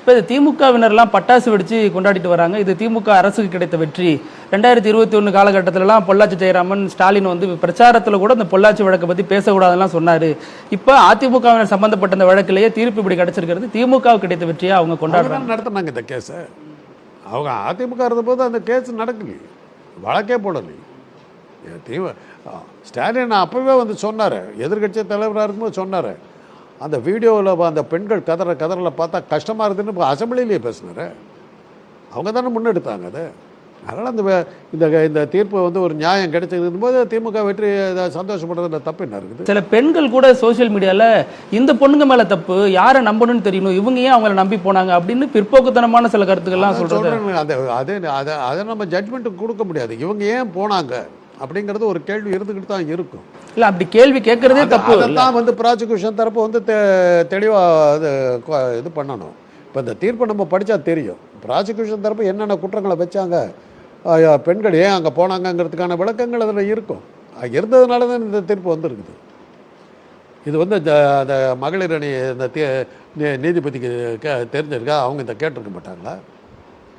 இப்போ திமுகவினர்லாம் பட்டாசு வெடிச்சு கொண்டாடிட்டு வராங்க. இது திமுக அரசுக்கு கிடைத்த வெற்றி. 2021 காலகட்டத்திலலாம் பொள்ளாச்சி ஜெயராமன் ஸ்டாலின் வந்து பிரச்சாரத்தில் கூட இந்த பொள்ளாச்சி வழக்கை பற்றி பேசக்கூடாதுலாம் சொன்னார். இப்போ அதிமுகவினர் சம்பந்தப்பட்ட இந்த வழக்கிலேயே தீர்ப்பு இப்படி கிடைச்சிருக்கிறது. திமுகவுக்கு கிடைத்த வெற்றியை அவங்க கொண்டாடுறாங்க. நடத்தினாங்க இந்த கேஸை. அவங்க அதிமுக இருந்தபோது அந்த கேஸ் நடக்கலையே, வழக்கே போடலையே. ஸ்டாலின் அப்போவே வந்து சொன்னார், எதிர்கட்சி தலைவராக இருக்கும்போது சொன்னார், அந்த வீடியோவில் அந்த பெண்கள் கதறல பார்த்தா கஷ்டமாக இருக்குதுன்னு அசம்பிளிலேயே பேசினார். அவங்க தானே முன்னெடுத்தாங்க அது. அதனால் அந்த இந்த தீர்ப்பு வந்து ஒரு நியாயம் கிடைச்சிருக்கும் போது திமுக வெற்றி சந்தோஷப்படுறதுல தப்பு என்ன இருக்குது? சில பெண்கள் கூட சோசியல் மீடியாவில் இந்த பொண்ணுங்க மேலே தப்பு, யாரை நம்பணும்னு தெரியணும், இவங்க ஏன் அவங்கள நம்பி போனாங்க அப்படின்னு பிற்போக்குத்தனமான சில கருத்துக்கள்லாம் சொல்கிறாங்க. அதை நம்ம ஜட்மெண்ட்டுக்கு கொடுக்க முடியாது. இவங்க ஏன் போனாங்க அப்படிங்கிறது ஒரு கேள்வி இருந்துக்கிட்டு தான் இருக்கும். இல்லை, அப்படி கேள்வி கேட்கறதே தப்பு. தான் வந்து ப்ராசிக்யூஷன் தரப்பு வந்து தெளிவாக இது பண்ணணும். இப்போ இந்த தீர்ப்பை நம்ம படித்தா தெரியும், ப்ராசிக்யூஷன் தரப்பு என்னென்ன குற்றங்களை வச்சாங்க, பெண்கள் ஏன் அங்கே போனாங்கங்கிறதுக்கான விளக்கங்கள் அதில் இருக்கும். இருந்ததுனால தான் இந்த தீர்ப்பு வந்துருக்குது. இது வந்து அந்த மகளிர் அணி இந்த நீதிபதிக்கு தெரிஞ்சிருக்கா? அவங்க இந்த கேட்டிருக்க மாட்டாங்களா?